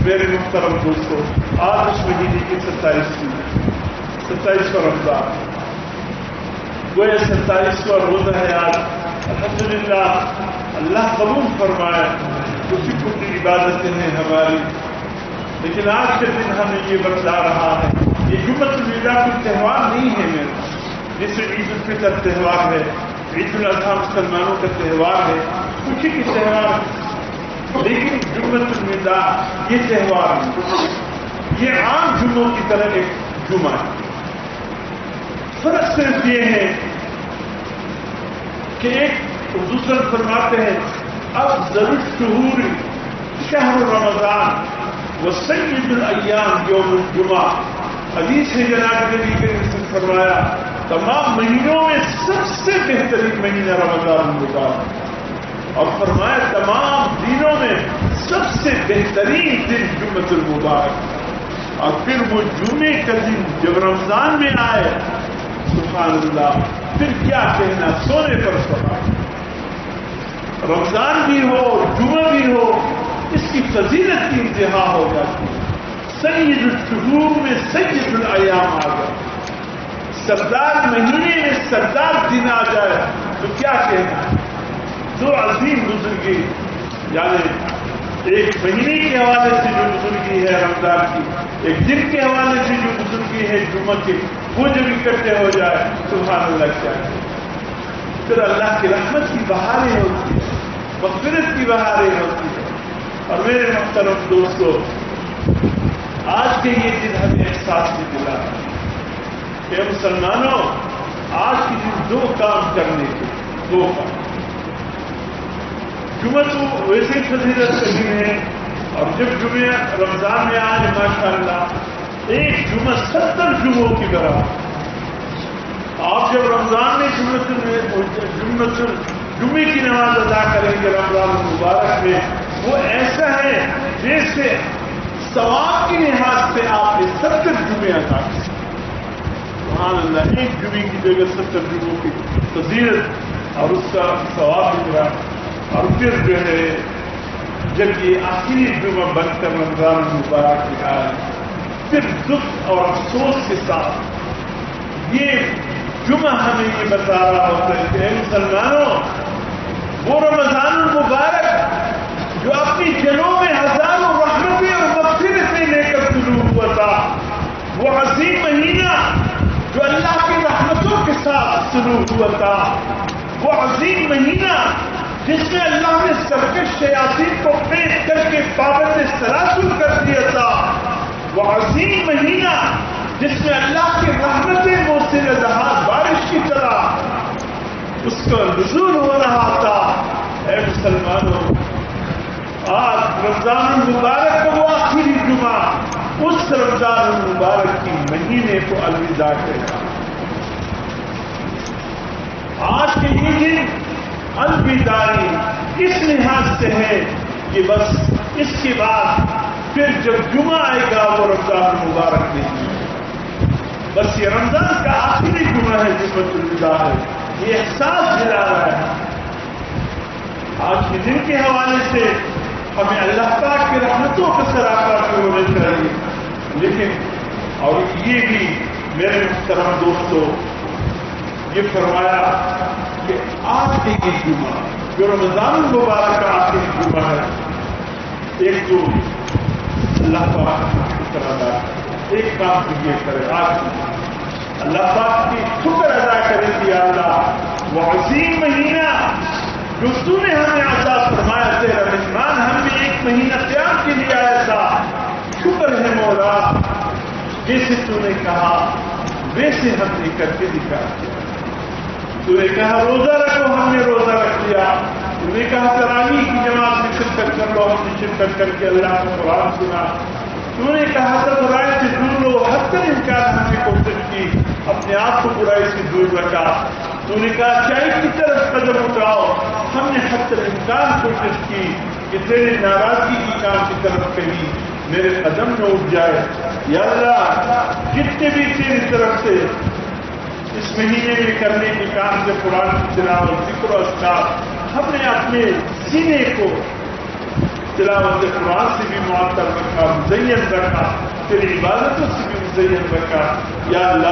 میرے محترم دوستوں، آج اس مہینے کی 27واں رمضان، وہ 27واں روزہ ہے آج۔ الحمدللہ اللہ قبول فرمائے، اسی کی عبادتیں ہیں ہماری، لیکن آج کے دن ہمیں یہ بتلا رہا ہے یہ جمعۃ الوداع کوئی تہوار نہیں ہے میرا، جیسے عید الفطر تہوار ہے، عید الاضحیٰ مسلمانوں کا تہوار ہے، خوشی کی تہوار ہے، لیکن جمعۃ الوداع یہ تہوار نہیں، یہ عام جمعوں کی طرح ایک جمعہ ہے۔ فرق صرف یہ ہے کہ ایک دوسرے فرماتے ہیں افضل الشہور شہر رمضان وسید الایام یوم الجمعہ، حدیث ہے جناب نبی کریم نے فرمایا تمام مہینوں میں سب سے بہترین مہینہ رمضان المبارک، اور فرمایا تمام دنوں میں سب سے بہترین دن جمعۃ المبارک، اور پھر وہ جمعے کا دن جب رمضان میں آئے سبحان اللہ، پھر کیا کہنا، سونے پر سونا، رمضان بھی ہو جمعہ بھی ہو، اس کی فضیلت کی انتہا ہو جاتی ہے۔ سید الشہور میں سید الایام آ گیا، سردار مہینے میں سردار دن آ جائے تو کیا کہنا۔ دو عظیم بزرگی، یعنی ایک مہینے کے حوالے سے جو بزرگی ہے رمضان کی، ایک دن کے حوالے سے جو بزرگی ہے جمعہ کی، وہ جب اکٹھے ہو جائے سبحان اللہ کیا ہے، پھر اللہ کی رحمت کی بہاریں ہوتی ہے، مغفرت کی بہاریں ہوتی ہے۔ اور میرے محترم دوستو، آج کے یہ دن ہمیں احساس بھی دلا کہ مسلمانوں آج کے دن دو کام کرنے کے، دو کام۔ جمعہ تو ویسے فضیلت کا دن ہے، اور جب جمعہ رمضان میں آج ماشاءاللہ ایک جمعہ 70 جمعوں کی طرح، آپ جب رمضان میں جمعے کی نماز ادا کریں گے رمضان المبارک میں، وہ ایسا ہے جیسے ثواب کی لحاظ سے آپ نے 70 جمعے ادا کریں۔ سبحان اللہ، ایک جمعے کی جگہ 70 جمعوں کی فضیلت اور اس کا ثواب مل رہا۔ اور پھر جو ہے جب یہ آخری جمعہ بن کر رمضان المبارک میں آئے، پھر دکھ اور افسوس کے ساتھ یہ جمعہ ہمیں یہ بتا رہا ہوتا ہے کہ اے مسلمانوں، وہ رمضان المبارک جو اپنی دلوں میں ہزاروں رحمتیں اور مغفرتیں لے کر شروع ہوا تھا، وہ عظیم مہینہ جو اللہ کی رحمتوں کے ساتھ شروع ہوا تھا، وہ عظیم مہینہ جس میں اللہ نے سرکش شیاطین کو پیش کر کے پابند سلاسل کر دیا تھا، وہ عظیم مہینہ جس میں اللہ کی رحمتیں موسم دہار بارش کی طرح اس کا نزول ہو رہا تھا۔ اے مسلمانوں، آج رمضان المبارک کا وہ آخری جمعہ اس رمضان المبارک کی مہینے کو الوداع کہتا۔ آج کے یہ دن الوداعی اس لحاظ سے ہے کہ بس اس کے بعد پھر جب جمعہ آئے گا وہ رمضان مبارک نہیں، بس یہ رمضان کا آخری جمعہ ہے جمعۃ الوداع ہے، یہ احساس دلا رہا ہے۔ آج کے دن کے حوالے سے ہمیں اللہ پاک کی رحمتوں کا سراغ ہونا چاہیے، لیکن اور یہ بھی میرے محترم دوستوں یہ فرمایا کہ آج کے یہ جمعہ جو رمضان المبارک کا آخری جمعہ ہے، ایک تو اللہ پاک کا شکر ادا کرے، ایک کام تو یہ کرے آج اللہ پاک کی شکر ادا کرے کہ اللہ وہ عظیم مہینہ جو تو نے ہمیں عطا فرمایا، تیرا مہمان ہم نے ایک مہینہ قیام کے لیے آیا تھا، شکر ہے مولا، جیسے تو نے کہا ویسے ہم نے کر کے دکھا دیا۔ تو نے کہا روزہ رکھو، ہم نے روزہ رکھ لیا۔ تو نے کہا تراویح کی جماعت میں شرکت کر لو، ہم نے شرکت کر کے اللہ کا قرآن سنا۔ تو نے کہا تھا برائی سے دور لو، حد تک امکان ہم نے کوشش کی، اپنے آپ کو برائی سے دور رکھا۔ تو نے کہا چاہے کی طرف قدم اٹھاؤ، ہم نے حد تک امکان کوشش کی کہ تیرے ناراضگی کی کام کی طرف کہیں میرے قدم نہ اٹھ جائے۔ یا اللہ، جتنے بھی تیری طرف سے اس مہینے میں کرنے کے کام سے قرآن کی تلاوت، ذکر و اذکار، ہم نے اپنے سینے کو تلاوت قرآن سے بھی معطر رکھا، مزین رکھا، تیری عبادتوں سے بھی مزین رکھا. یا اللہ